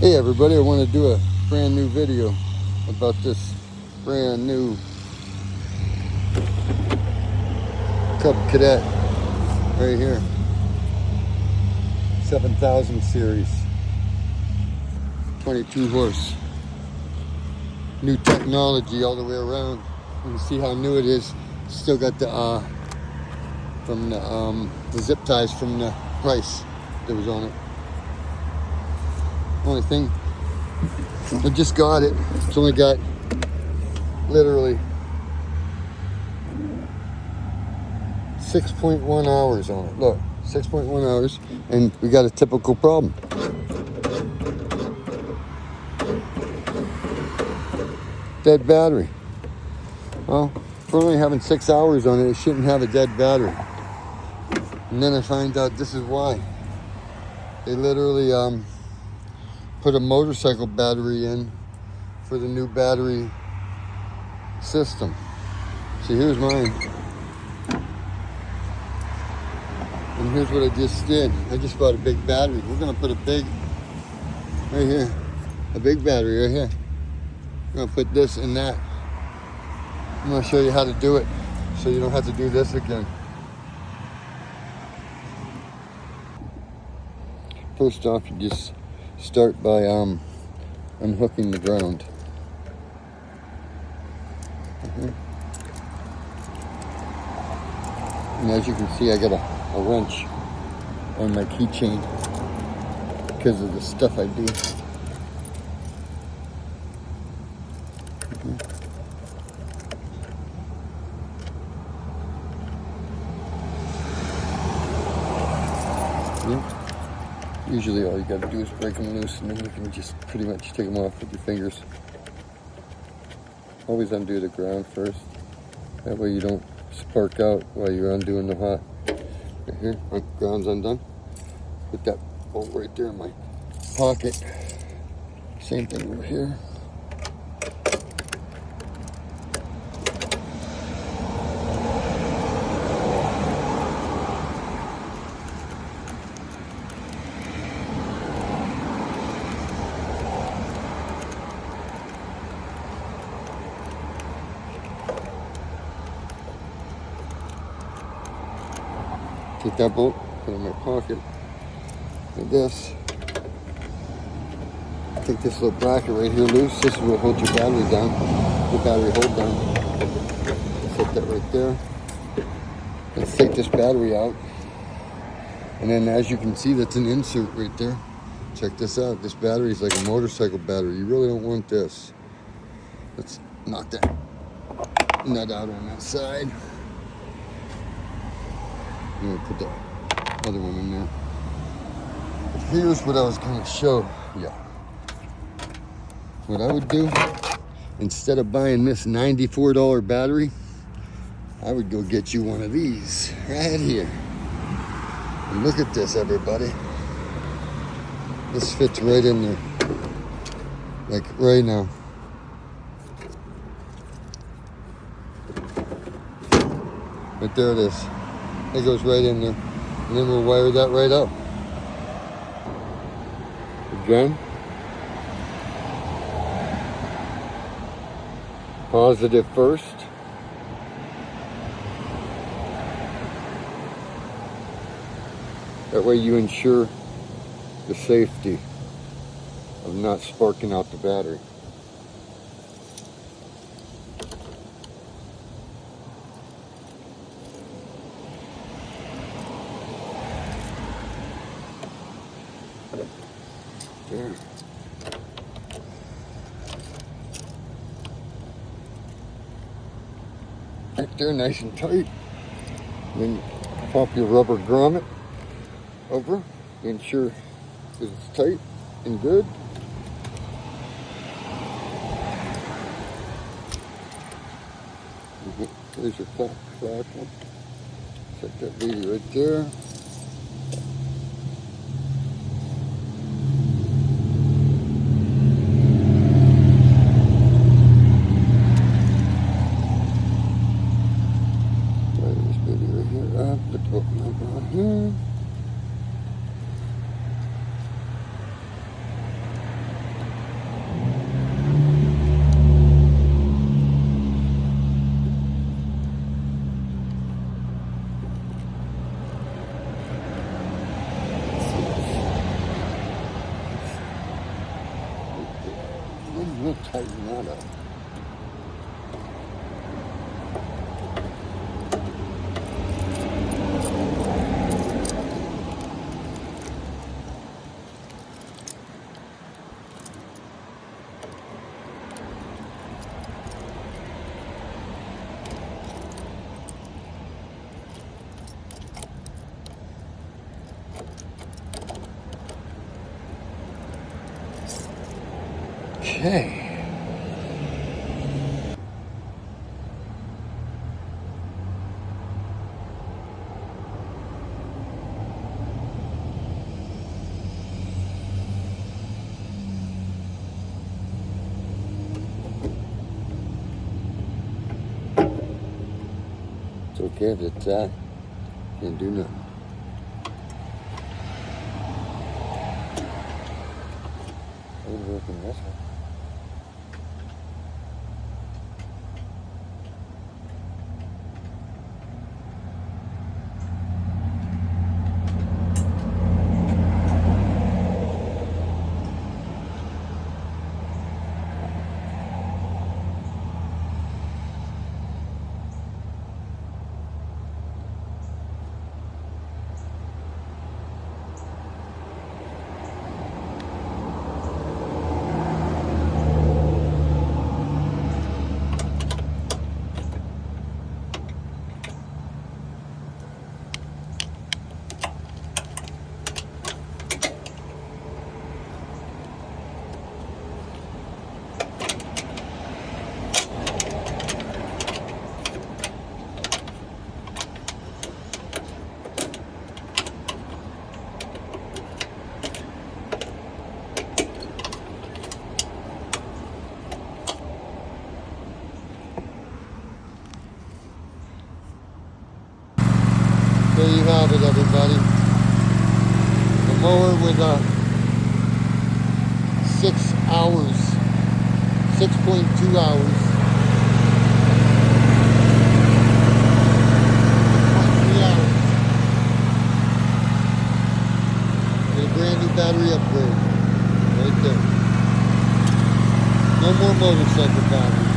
Hey everybody, I want to do a brand new video about this brand new Cub Cadet right here. 7000 series, 22 horse. New technology all the way around. You can see how new it is. Still got the zip ties from the price that was on it. Only thing, I just got it. It's only got literally 6.1 hours on it. Look, 6.1 hours, and we got a typical problem. Dead battery. Well, for only having 6 hours on it, it shouldn't have a dead battery. And then I find out this is why. They literally put a motorcycle battery in for the new battery system. See, here's mine. And here's what I just did. I just bought a big battery. We're gonna put a big, right here, a big battery right here. I'm gonna put this in that. I'm gonna show you how to do it so you don't have to do this again. First off, you just start by unhooking the ground. And as you can see, I got a wrench on my keychain because of the stuff I do. Usually all you gotta do is break them loose and then you can just pretty much take them off with your fingers. Always undo the ground first. That way you don't spark out while you're undoing the hot. Right here, my ground's undone. Put that bolt right there in my pocket. Same thing over here. Take that bolt, put it in my pocket, like this. Take this little bracket right here loose. This is what holds your battery down, the battery hold down. Set that right there. Let's take this battery out. And then as you can see, that's an insert right there. Check this out. This battery is like a motorcycle battery. You really don't want this. Let's knock that nut out on that side. I'm gonna put the other one in there. But here's what I was gonna show you. What I would do, instead of buying this $94 battery, I would go get you one of these right here. And look at this, everybody. This fits right in there, like right now. But there it is. It goes right in there. And then we'll wire that right up. Again. Positive first. That way you ensure the safety of not sparking out the battery. There. Right there, nice and tight. Then pop your rubber grommet over, ensure that it's tight and good. There's your flat one. Set that baby right there. Put the bolt on here. We'll tighten that up. Okay. It's okay if it's that. Can't do nothing. It's working this way. There you have it, everybody. The mower with 6 hours, 6.2 hours, 6.3 hours. With a brand new battery upgrade, right there. No more motorcycle batteries.